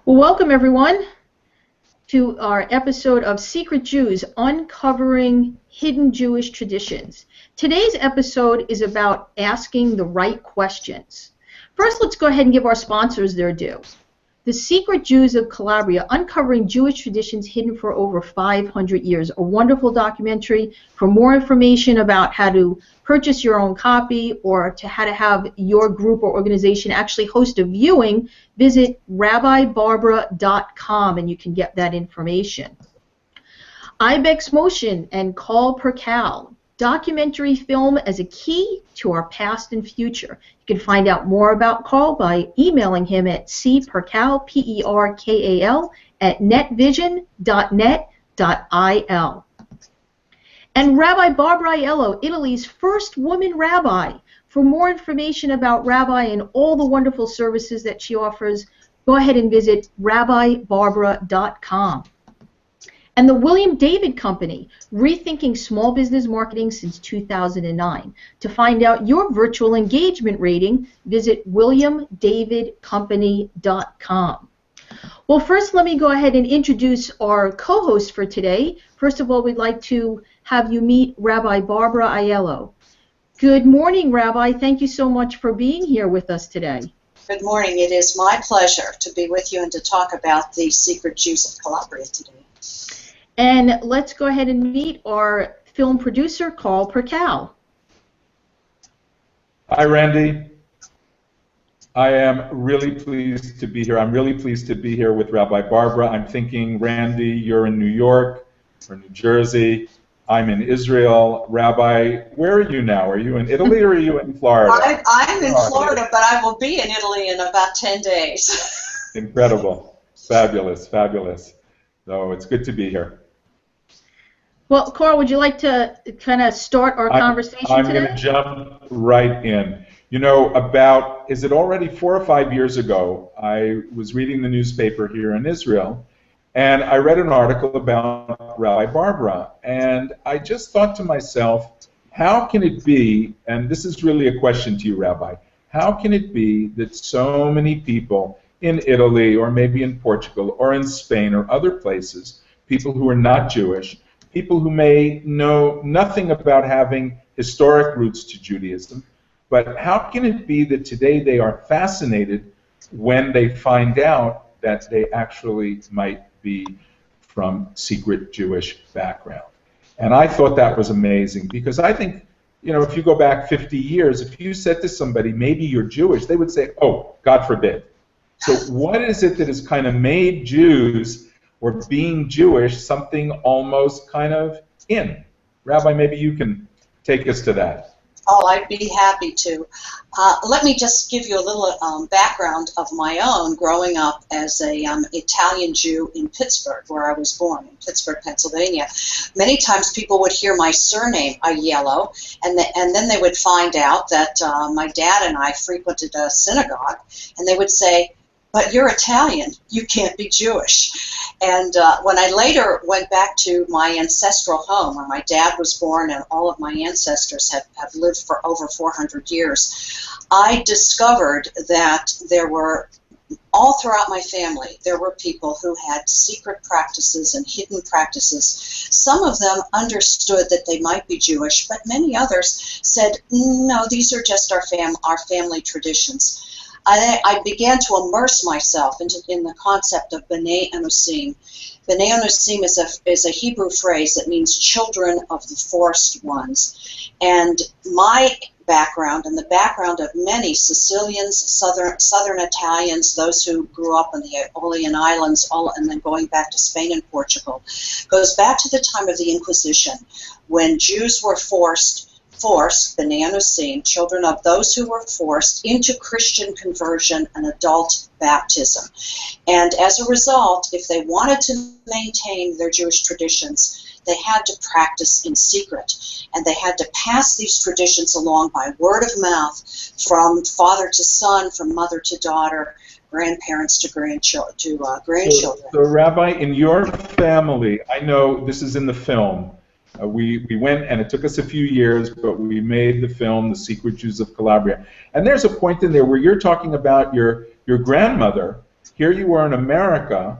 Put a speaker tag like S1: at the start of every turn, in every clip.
S1: Well, welcome everyone to our episode of Secret Jews, Uncovering Hidden Jewish Traditions. Today's episode is about asking the right questions. First, let's go ahead and give our sponsors their due. The Secret Jews of Calabria, Uncovering Jewish Traditions Hidden for Over 500 Years, a wonderful documentary. For more information about how to purchase your own copy or to how to have your group or organization actually host a viewing, visit RabbiBarbara.com and you can get that information. IbexMotion and Carl Perkal, documentary film as a key to our past and future. You can find out more about Carl by emailing him at cperkal, P-E-R-K-A-L, at netvision.net.il. And Rabbi Barbara Aiello, Italy's first woman rabbi. For more information about Rabbi and all the wonderful services that she offers, go ahead and visit RabbiBarbara.com. And the William David Company, rethinking small business marketing since 2009. To find out your virtual engagement rating, visit WilliamDavidCompany.com. Well, first let me go ahead and introduce our co-host for today. First of all, we'd like to have you meet Rabbi Barbara Aiello. Good morning, Rabbi. Thank you so much for being here with us today.
S2: Good morning. It is my pleasure to be with you and to talk about the Secret Jews of Calabria today.
S1: And let's go ahead and meet our film producer, Carl Perkal.
S3: Hi, Randy. I am really pleased to be here. I'm really pleased to be here with Rabbi Barbara. I'm thinking, Randy, you're in New York or New Jersey. I'm in Israel. Rabbi, where are you now? Are you in Italy or are you in Florida?
S2: I'm in Florida, but I will be in Italy in about 10 days.
S3: Incredible. Fabulous, fabulous. So it's good to be here.
S1: Well, Carl, would you like to kind of start our conversation today?
S3: I'm going to jump right in. You know, is it already 4 or 5 years ago, I was reading the newspaper here in Israel, and I read an article about Rabbi Barbara, and I just thought to myself, how can it be, and this is really a question to you, Rabbi, how can it be that so many people in Italy or maybe in Portugal or in Spain or other places, people who are not Jewish, people who may know nothing about having historic roots to Judaism, but how can it be that today they are fascinated when they find out that they actually might be from secret Jewish background? And I thought that was amazing because I think, you know, if you go back 50 years, if you said to somebody, maybe you're Jewish, they would say, oh, God forbid. So what is it that has kind of made Jews or being Jewish something almost kind of in? Rabbi, maybe you can take us to that.
S2: Oh, I'd be happy to. Let me just give you a little background of my own growing up as a Italian Jew in Pittsburgh, where I was born, in Pittsburgh, Pennsylvania. Many times people would hear my surname, Aiello, and then they would find out that my dad and I frequented a synagogue, and they would say, but you're Italian, you can't be Jewish. And when I later went back to my ancestral home, where my dad was born and all of my ancestors have lived for over 400 years, I discovered that there were, all throughout my family, there were people who had secret practices and hidden practices. Some of them understood that they might be Jewish, but many others said, no, these are just our family traditions. I began to immerse myself in the concept of B'nai Anosim. B'nai Anosim is a Hebrew phrase that means children of the forced ones. And my background and the background of many Sicilians, Southern Italians, those who grew up in the Aeolian Islands, and then going back to Spain and Portugal, goes back to the time of the Inquisition, when Jews were forced, B'nai Anosim, children of those who were forced into Christian conversion and adult baptism. And as a result, if they wanted to maintain their Jewish traditions, they had to practice in secret. And they had to pass these traditions along by word of mouth from father to son, from mother to daughter, grandparents to grandchildren.
S3: So, Rabbi, in your family, I know this is in the film, we went, and it took us a few years, but we made the film, The Secret Jews of Calabria. And there's a point in there where you're talking about your grandmother here you were in America,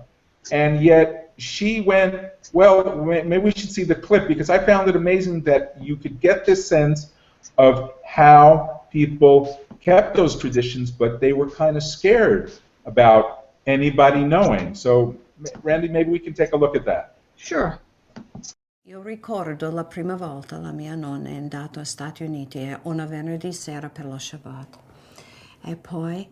S3: and yet she went, well, maybe we should see the clip, because I found it amazing that you could get this sense of how people kept those traditions, but they were kind of scared about anybody knowing. So, Randy, maybe we can take a look at that.
S1: Sure.
S4: Io ricordo la prima volta la mia nonna è andata agli Stati Uniti una venerdì sera per lo Shabbat e poi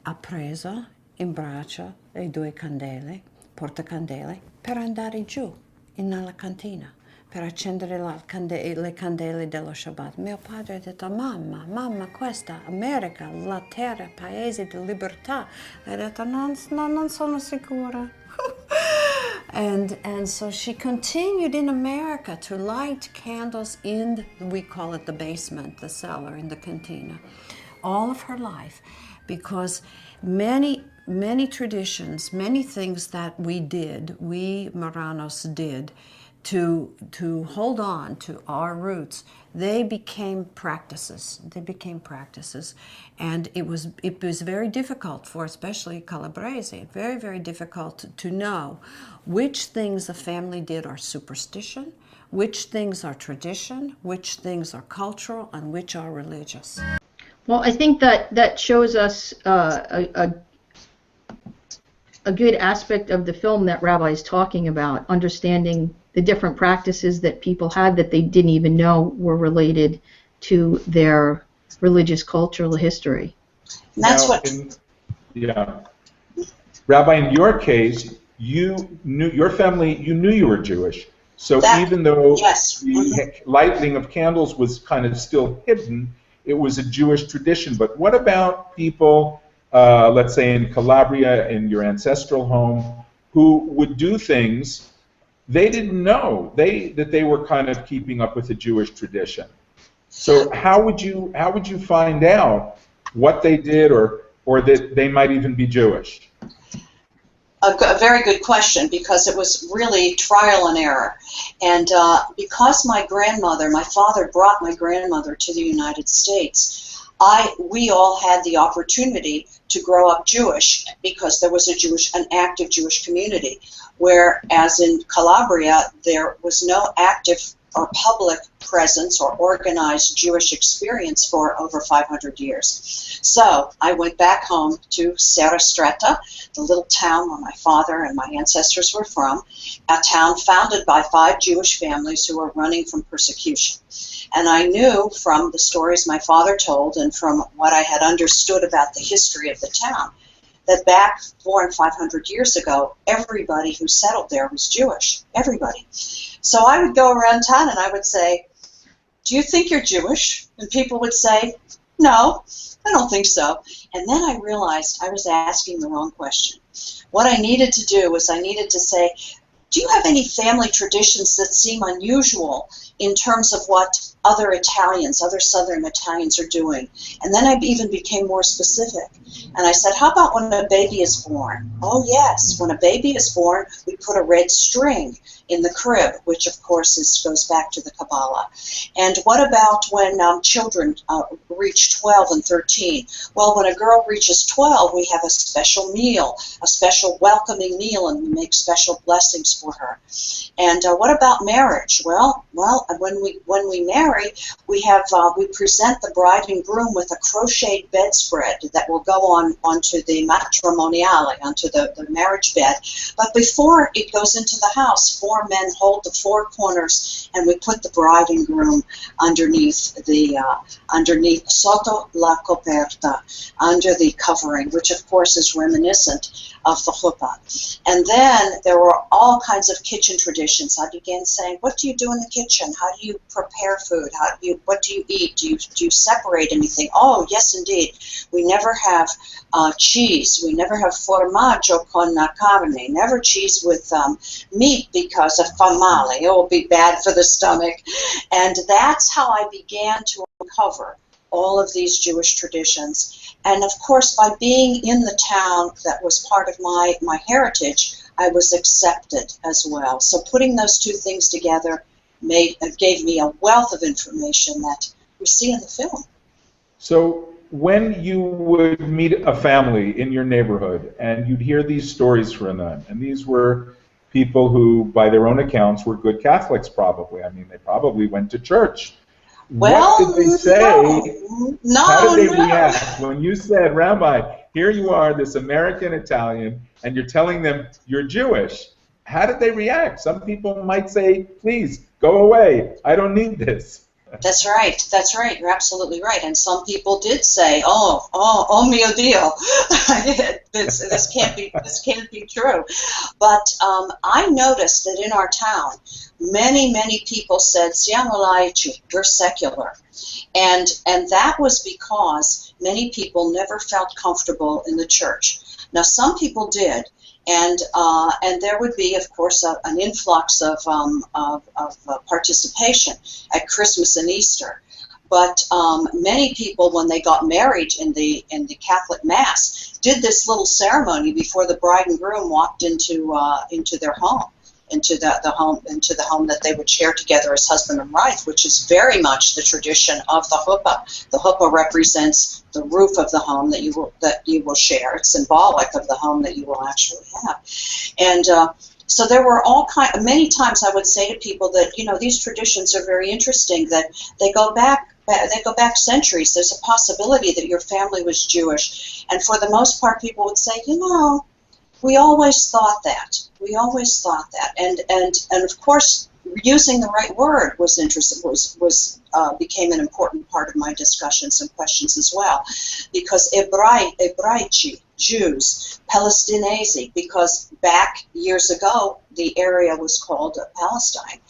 S4: ha preso in braccio le due candele, portacandele, per andare giù nella cantina, per accendere le candele dello Shabbat. Mio padre ha detto, mamma, questa America, la terra, paese di libertà. E ha detto, non sono sicura. And so she continued in America to light candles in, we call it the basement, the cellar, in the cantina, all of her life, because many traditions, many things that we Marranos did to hold on to our roots, they became practices. And it was very difficult for especially Calabrese, very, very difficult to know which things the family did are superstition, which things are tradition, which things are cultural, and which are religious.
S1: Well, I think that shows us a good aspect of the film that Rabbi is talking about, understanding the different practices that people had that they didn't even know were related to their religious cultural history.
S2: And that's
S3: Rabbi, in your case, you knew your family. You knew you were Jewish, so even though the lighting of candles was kind of still hidden, it was a Jewish tradition. But what about people, let's say in Calabria, in your ancestral home, who would do things they didn't know that they were kind of keeping up with the Jewish tradition? So how would you find out what they did or that they might even be Jewish?
S2: A very good question, because it was really trial and error. And because my father brought my grandmother to the United States, we all had the opportunity to grow up Jewish because there was an active Jewish community, whereas in Calabria there was no active or public presence or organized Jewish experience for over 500 years. So I went back home to Serra Stretta, the little town where my father and my ancestors were from, a town founded by 5 Jewish families who were running from persecution. And I knew from the stories my father told and from what I had understood about the history of the town that back 400 and 500 years ago, everybody who settled there was Jewish, everybody. So I would go around town and I would say, "Do you think you're Jewish?" And people would say, "No, I don't think so." And then I realized I was asking the wrong question. What I needed to do was I needed to say, "Do you have any family traditions that seem unusual in terms of what other Southern Italians are doing?" And then I even became more specific. And I said, "How about when a baby is born?" "Oh, yes, when a baby is born, we put a red string in the crib," which of course goes back to the Kabbalah. "And what about when children reach 12 and 13? Well, when a girl reaches 12, we have a special meal, a special welcoming meal, and we make special blessings for her." "And what about marriage?" Well, when we marry, we present the bride and groom with a crocheted bedspread that will go onto the matrimoniale, onto the marriage bed. But before it goes into the house, 4 men hold the 4 corners, and we put the bride and groom underneath sotto la coperta, under the covering, which of course is reminiscent of the chuppah. And then there were all kinds of kitchen traditions. I began saying, "What do you do in the kitchen? How do you prepare food? What do you eat? Do you separate anything?" "Oh, yes, indeed. We never have cheese. We never have formaggio con carne. Never cheese with meat because of famale. It will be bad for the stomach." And that's how I began to uncover all of these Jewish traditions. And of course, by being in the town that was part of my heritage, I was accepted as well. So putting those two things together gave me a wealth of information that we see in the film.
S3: So when you would meet a family in your neighborhood and you'd hear these stories from them, and these were people who, by their own accounts, were good Catholics probably. I mean, they probably went to church.
S2: Well,
S3: what did they say?
S2: No,
S3: How did they react when you said, Rabbi, here you are, this American Italian, and you're telling them you're Jewish? How did they react? Some people might say, please, go away. I don't need this.
S2: That's right. That's right. You're absolutely right. And some people did say, "Oh mio Dio, this can't be true." But I noticed that in our town, many people said, "Siamo laici, we're secular," and that was because many people never felt comfortable in the church. Now, some people did. And there would be, of course, an influx of participation at Christmas and Easter. But many people, when they got married in the Catholic Mass, did this little ceremony before the bride and groom walked into their home, into the home that they would share together as husband and wife, which is very much the tradition of the huppah. The huppah represents the roof of the home that you will share. It's symbolic of the home that you will actually have. And so there were many times I would say to people that, these traditions are very interesting, that they go back centuries. There's a possibility that your family was Jewish. And for the most part, people would say, we always thought that. We always thought that. And of course, using the right word became an important part of my discussions and questions as well, because Ebraici, Jews, Palestinesi, because back years ago the area was called Palestine,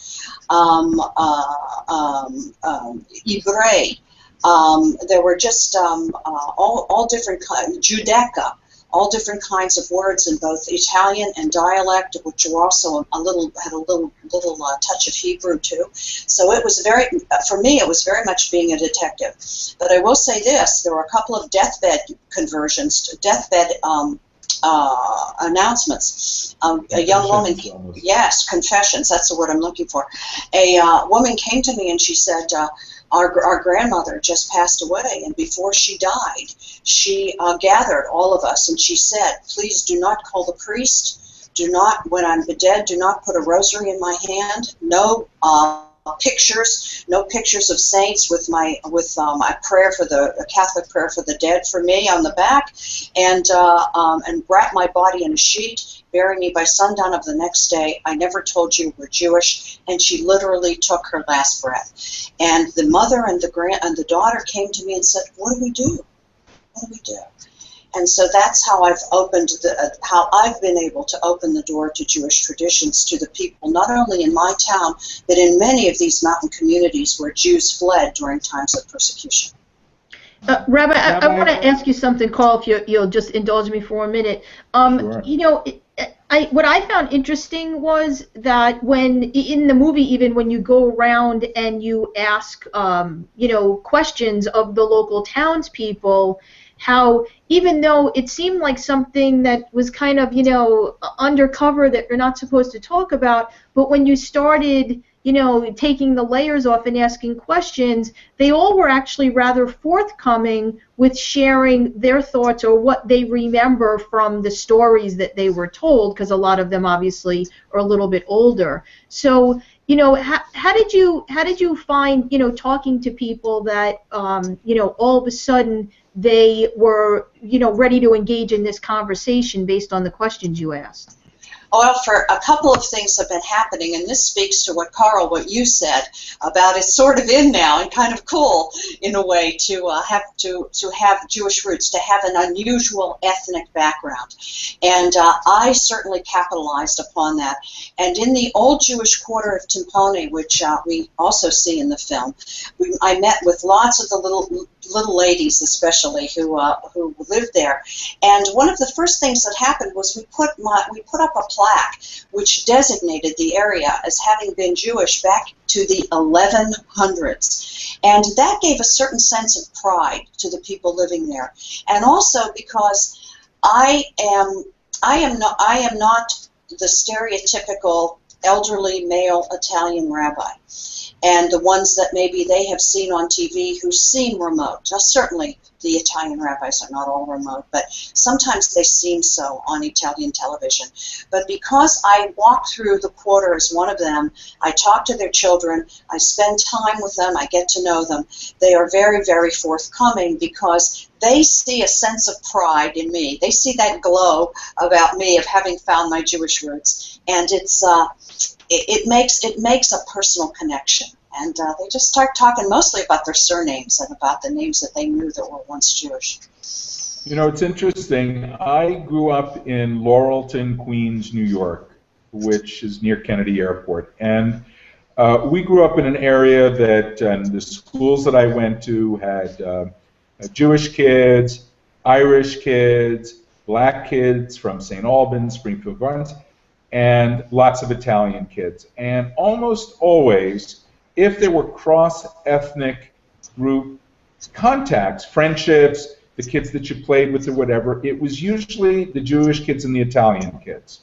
S2: Ebrei, there were just all different kinds, Judaica. All different kinds of words in both Italian and dialect, which were also had a little touch of Hebrew too. So it was for me, it was very much being a detective. But I will say this: there were a couple of deathbed conversions, deathbed announcements. A young woman, yes, confessions. That's the word I'm looking for. A woman came to me and she said, Our grandmother just passed away, and before she died, she gathered all of us, and she said, "Please do not call the priest. Do not, when I'm dead, do not put a rosary in my hand. No pictures of saints with my prayer for the Catholic prayer for the dead for me on the back, and wrap my body in a sheet. Bury me by sundown of the next day. I never told you we're Jewish." And she literally took her last breath. And the mother and the daughter came to me and said, "What do we do? What do we do?" And so that's how I've been able to open the door to Jewish traditions to the people, not only in my town, but in many of these mountain communities where Jews fled during times of persecution.
S1: Rabbi, I want to ask you something, Carl, if you'll just indulge me for a minute. Sure. What I found interesting was that when, in the movie, even when you go around and you ask, questions of the local townspeople, how even though it seemed like something that was kind of, undercover that you're not supposed to talk about, but when you started, taking the layers off and asking questions, they all were actually rather forthcoming with sharing their thoughts or what they remember from the stories that they were told, because a lot of them obviously are a little bit older. So, how did you find, talking to people that, all of a sudden they were, ready to engage in this conversation based on the questions you asked?
S2: Well, for a couple of things have been happening, and this speaks to what you said about it's sort of in now and kind of cool in a way to have Jewish roots, to have an unusual ethnic background, and I certainly capitalized upon that. And in the old Jewish quarter of Timpone, which we also see in the film, I met with lots of the little ladies, especially who lived there, and one of the first things that happened was we put up a plaque which designated the area as having been Jewish back to the 1100s, and that gave a certain sense of pride to the people living there, and also because I am not the stereotypical elderly male Italian rabbi, and the ones that maybe they have seen on TV who seem remote. Now, certainly the Italian rabbis are not all remote, but sometimes they seem so on Italian television. But because I walk through the quarter as one of them, I talk to their children, I spend time with them, I get to know them, they are very, very forthcoming because they see a sense of pride in me. They see that glow about me of having found my Jewish roots, and it makes a personal connection. And they just start talking mostly about their surnames and about the names that they knew that were once Jewish.
S3: You know, it's interesting. I grew up in Laurelton, Queens, New York, which is near Kennedy Airport. And we grew up in an area that, and the schools that I went to had Jewish kids, Irish kids, black kids from St. Albans, Springfield Gardens, and lots of Italian kids. And almost always, if there were cross-ethnic group contacts, friendships, the kids that you played with or whatever, it was usually the Jewish kids and the Italian kids.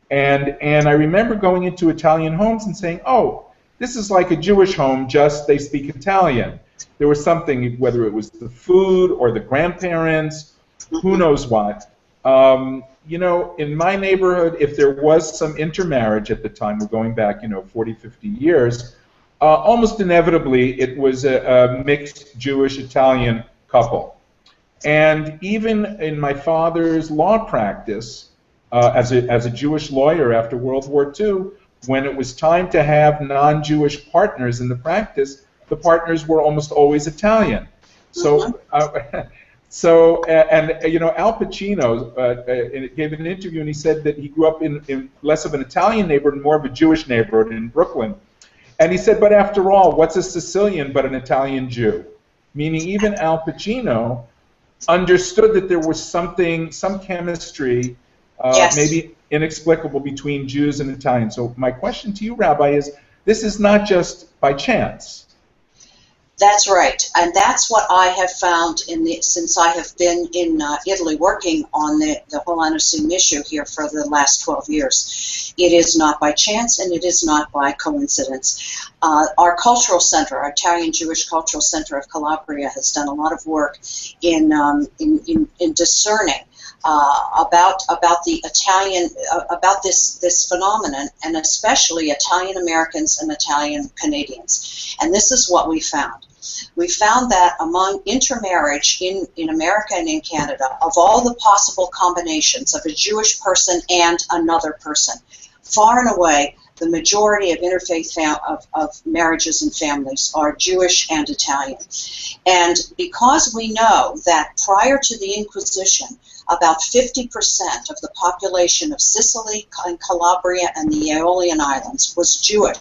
S3: And I remember going into Italian homes and saying, oh, this is like a Jewish home, just they speak Italian. There was something, whether it was the food or the grandparents, who knows what. You know, in my neighborhood, if there was some intermarriage at the time, we're going back, 40, 50 years, almost inevitably it was a mixed Jewish-Italian couple. And even in my father's law practice, as a Jewish lawyer after World War II, when it was time to have non-Jewish partners in the practice, the partners were almost always Italian. So, Al Pacino gave an interview and he said that he grew up in less of an Italian neighborhood and more of a Jewish neighborhood in Brooklyn. And he said, but after all, what's a Sicilian but an Italian Jew? Meaning even Al Pacino understood that there was some chemistry,
S2: Yes.
S3: maybe inexplicable between Jews and Italians. So my question to you, Rabbi, is this is not just by chance.
S2: That's right, and that's what I have found since I have been in Italy working on the whole Anisim issue here for the last 12 years. It is not by chance, and it is not by coincidence. Our cultural center, our Italian Jewish Cultural Center of Calabria, has done a lot of work in discerning about the Italian about this phenomenon, and especially Italian Americans and Italian Canadians. And this is what we found. We found that among intermarriage in America and in Canada, of all the possible combinations of a Jewish person and another person, far and away the majority of interfaith of marriages and families are Jewish and Italian. And because we know that prior to the Inquisition, about 50% of the population of Sicily and Calabria and the Aeolian Islands was Jewish.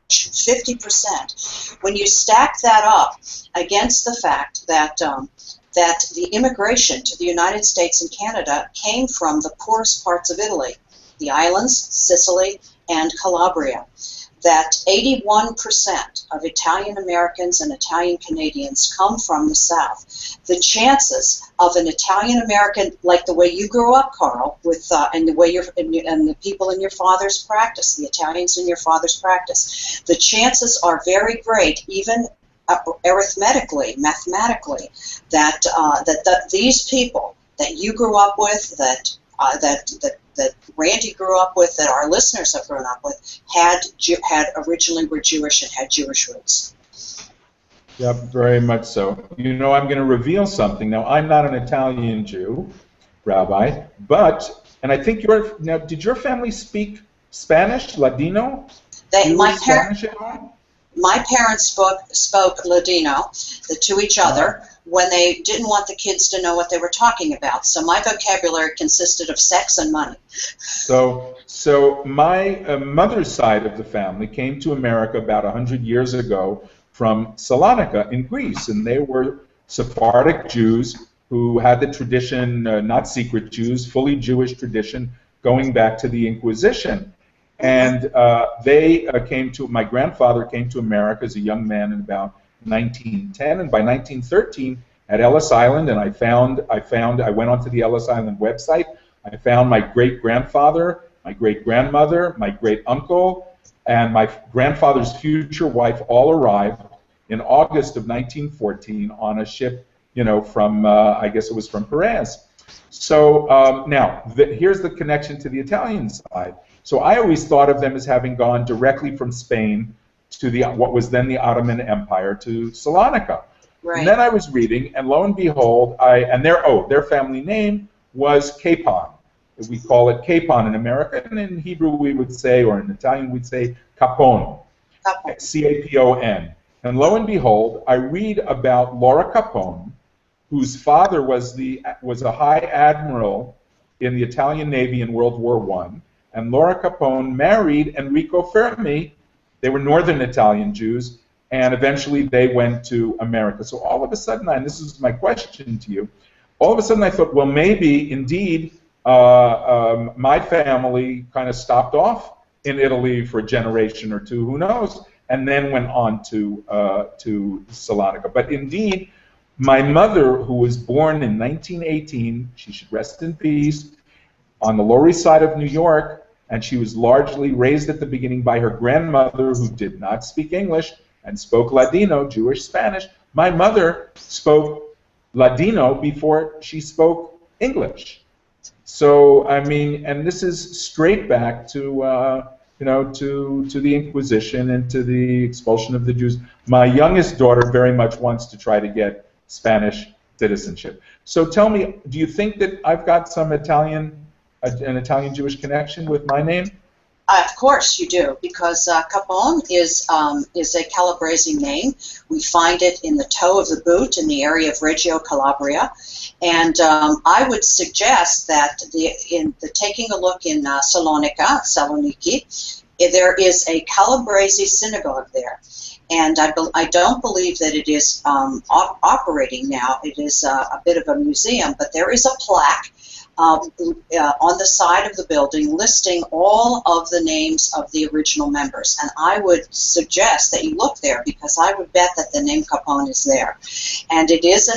S2: 50%. When you stack that up against the fact that the immigration to the United States and Canada came from the poorest parts of Italy, the islands, Sicily, and Calabria, that 81% of Italian Americans and Italian Canadians come from the South. The chances of an Italian American, like the way you grew up, Carl, with and the way and the people in your father's practice, the Italians in your father's practice, the chances are very great, even arithmetically, mathematically, that these people that you grew up with, that Randy grew up with, that our listeners have grown up with, had originally were Jewish and had Jewish roots.
S3: Yep, very much so. You know, I'm going to reveal something. Now, I'm not an Italian Jew, Rabbi, but, and I think did your family speak Spanish, Ladino?
S2: My parents spoke Ladino to each other when they didn't want the kids to know what they were talking about. So my vocabulary consisted of sex and money.
S3: So my mother's side of the family came to America about 100 years ago from Salonika in Greece, and they were Sephardic Jews who had the tradition, not secret Jews, fully Jewish tradition going back to the Inquisition. And my grandfather came to America as a young man in about 1910, and by 1913 at Ellis Island, and I went onto the Ellis Island website, I found my great-grandfather, my great-grandmother, my great-uncle, and my grandfather's future wife all arrived in August of 1914 on a ship from I guess it was from Perez. So now here's the connection to the Italian side. So I always thought of them as having gone directly from Spain to what was then the Ottoman Empire to Salonika.
S2: Right.
S3: And then I was reading, and lo and behold, their family name was Capon. We call it Capon in America, and in Hebrew we would say, or in Italian we'd say Capone, C-A-P-O-N. And lo and behold, I read about Laura Capone, whose father was a high admiral in the Italian Navy in World War I, and Laura Capone married Enrico Fermi. They were northern Italian Jews, and eventually they went to America. So all of a sudden, and this is my question to you, all of a sudden I thought, well, maybe indeed my family kind of stopped off in Italy for a generation or two, who knows, and then went on to Salonika. But indeed, my mother, who was born in 1918, she should rest in peace, on the Lower East Side of New York, and she was largely raised at the beginning by her grandmother, who did not speak English and spoke Ladino, Jewish Spanish. My mother spoke Ladino before she spoke English. So, I mean, and this is straight back to, to the Inquisition and to the expulsion of the Jews. My youngest daughter very much wants to try to get Spanish citizenship. So tell me, do you think that I've got some an Italian Jewish connection with my name?
S2: Of course you do, because Capone is a Calabrese name. We find it in the toe of the boot in the area of Reggio Calabria, and I would suggest that taking a look in Saloniki, there is a Calabrese synagogue there, and I don't believe that it is operating now. It is a bit of a museum, but there is a plaque on the side of the building listing all of the names of the original members. And I would suggest that you look there, because I would bet that the name Capone is there. And it is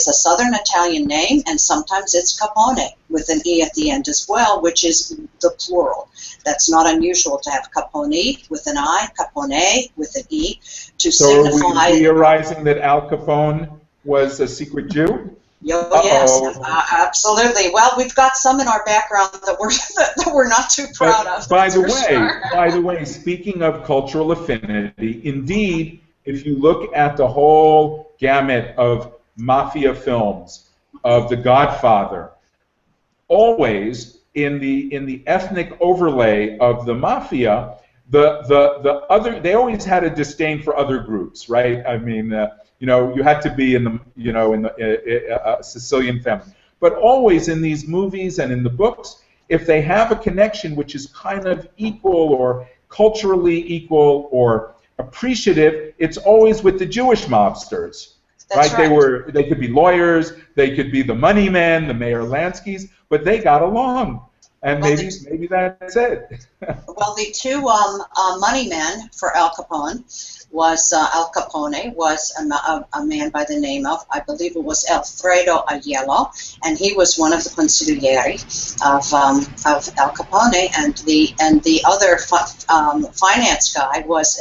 S2: a Southern Italian name, and sometimes it's Capone with an E at the end as well, which is the plural. That's not unusual to have Capone with an I, Capone with an E, to signify...
S3: So are we theorizing that Al Capone was a secret Jew?
S2: Yes, absolutely. Well, we've got some in our background that we're not too proud of.
S3: By the way, speaking of cultural affinity, indeed, if you look at the whole gamut of mafia films, of The Godfather, always in the ethnic overlay of the mafia, they always had a disdain for other groups, right? I mean. You had to be in the Sicilian family, but always in these movies and in the books, if they have a connection which is kind of equal or culturally equal or appreciative, it's always with the Jewish mobsters.
S2: That's right.
S3: They could be lawyers, they could be the money men, the Mayor Lanskys, but they got along. And maybe that's it.
S2: Well, the two money men for Al Capone was a man by the name of, I believe it was Alfredo Aiello, and he was one of the consiglieri of Al Capone, and the other finance guy was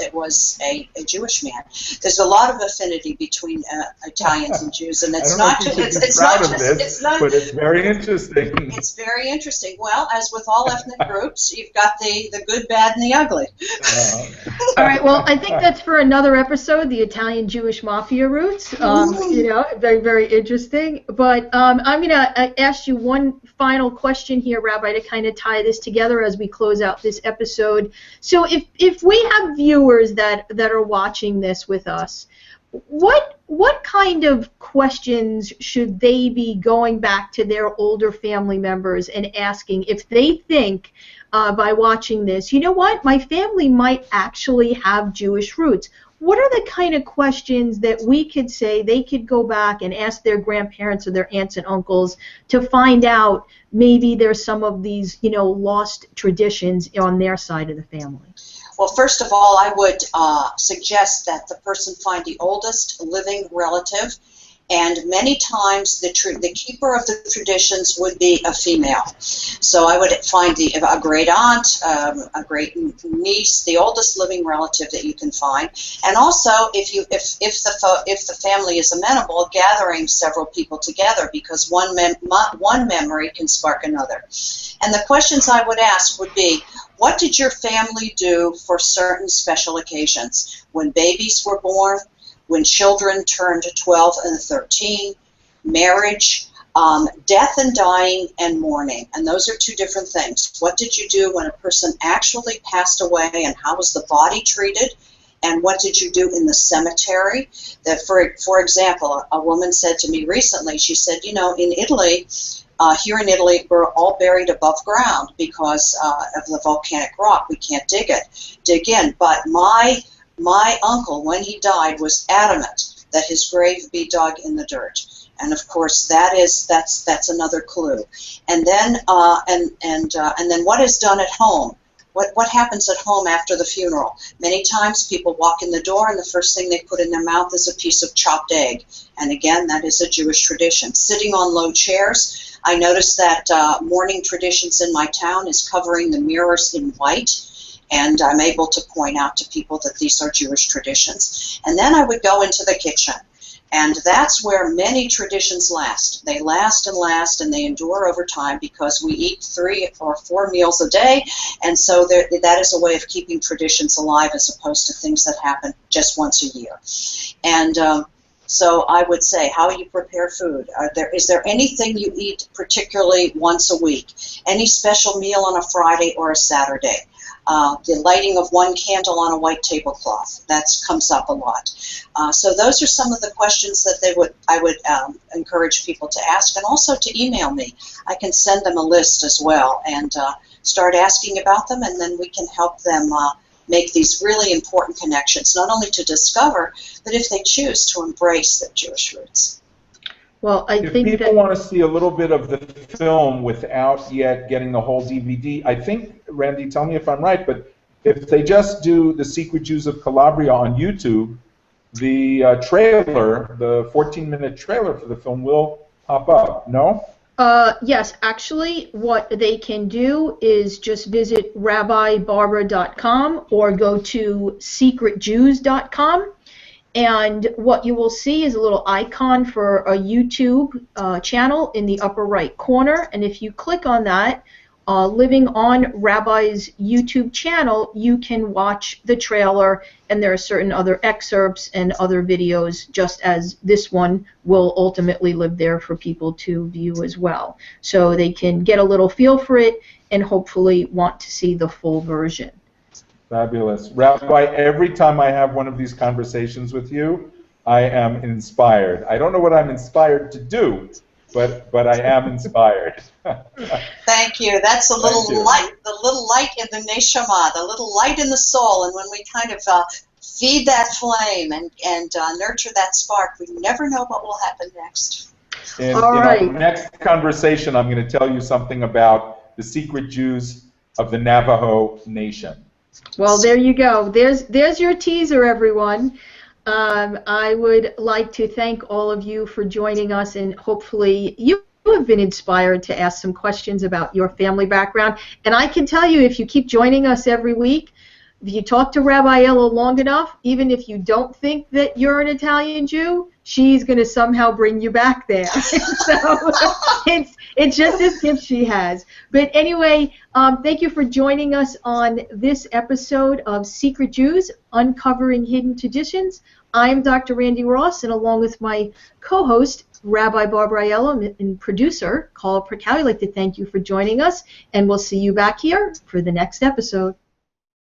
S2: a Jewish man. There's a lot of affinity between Italians and Jews, and it's not just
S3: but it's very interesting.
S2: It's very interesting. Well, as with all ethnic groups, you've got the good, bad, and the ugly.
S1: All right. Well, I think that's for another episode, the Italian Jewish Mafia roots. Very, very interesting. But I'm going to ask you one final question here, Rabbi, to kind of tie this together as we close out this episode. So if we have viewers that are watching this with us, what kind of questions should they be going back to their older family members and asking if they think by watching this, you know what, my family might actually have Jewish roots? What are the kind of questions that we could say they could go back and ask their grandparents or their aunts and uncles to find out maybe there's some of these, lost traditions on their side of the family?
S2: Well, first of all, I would suggest that the person find the oldest living relative and many times the keeper of the traditions would be a female. So I would find a great aunt, a great niece, the oldest living relative that you can find, and also if the family is amenable, gathering several people together, because one memory can spark another. And the questions I would ask would be, what did your family do for certain special occasions? When babies were born, when children turned 12 and 13, marriage, death and dying, and mourning. And those are two different things. What did you do when a person actually passed away, and how was the body treated? And what did you do in the cemetery? That, for example, a woman said to me recently, she said, you know, in Italy, here in Italy, we're all buried above ground because of the volcanic rock. We can't dig in. But my uncle, when he died, was adamant that his grave be dug in the dirt. And of course, that's another clue. And then and then what is done at home? What happens at home after the funeral? Many times people walk in the door and the first thing they put in their mouth is a piece of chopped egg. And again, that is a Jewish tradition. Sitting on low chairs. I noticed that mourning traditions in my town is covering the mirrors in white. And I'm able to point out to people that these are Jewish traditions. And then I would go into the kitchen. And that's where many traditions last. They last and they endure over time because we eat 3 or 4 meals a day, and so that is a way of keeping traditions alive as opposed to things that happen just once a year. And so I would say, how you prepare food. Is there anything you eat particularly once a week? Any special meal on a Friday or a Saturday? The lighting of one candle on a white tablecloth. That comes up a lot. So those are some of the questions that I would encourage people to ask, and also to email me. I can send them a list as well and start asking about them, and then we can help them make these really important connections, not only to discover, but if they choose to embrace their Jewish roots.
S1: Well,
S3: if people want to see a little bit of the film without yet getting the whole DVD, I think, Randi, tell me if I'm right, but if they just do the Secret Jews of Calabria on YouTube, the trailer, the 14-minute trailer for the film will pop up, no?
S1: Yes, actually, what they can do is just visit rabbibarbara.com or go to secretjews.com. And what you will see is a little icon for a YouTube channel in the upper right corner. And if you click on that, living on Rabbi's YouTube channel, you can watch the trailer, and there are certain other excerpts and other videos, just as this one will ultimately live there for people to view as well. So they can get a little feel for it and hopefully want to see the full version.
S3: Fabulous. Rabbi, every time I have one of these conversations with you, I am inspired. I don't know what I'm inspired to do, but I am inspired.
S2: Thank you. That's the little light in the neshama, the little light in the soul. And when we kind of feed that flame and nurture that spark, we never know what will happen next.
S3: In our next conversation, I'm going to tell you something about the secret Jews of the Navajo Nation.
S1: Well, there you go. There's your teaser, everyone. I would like to thank all of you for joining us, and hopefully you have been inspired to ask some questions about your family background. And I can tell you, if you keep joining us every week, if you talk to Rabbi Aiello long enough, even if you don't think that you're an Italian Jew, she's going to somehow bring you back there. So it's just this gift she has. But anyway, thank you for joining us on this episode of Secret Jews, Uncovering Hidden Traditions. I'm Dr. Randi Ross, and along with my co-host, Rabbi Barbara Aiello, and producer, Carl Perkal, I'd like to thank you for joining us, and we'll see you back here for the next episode.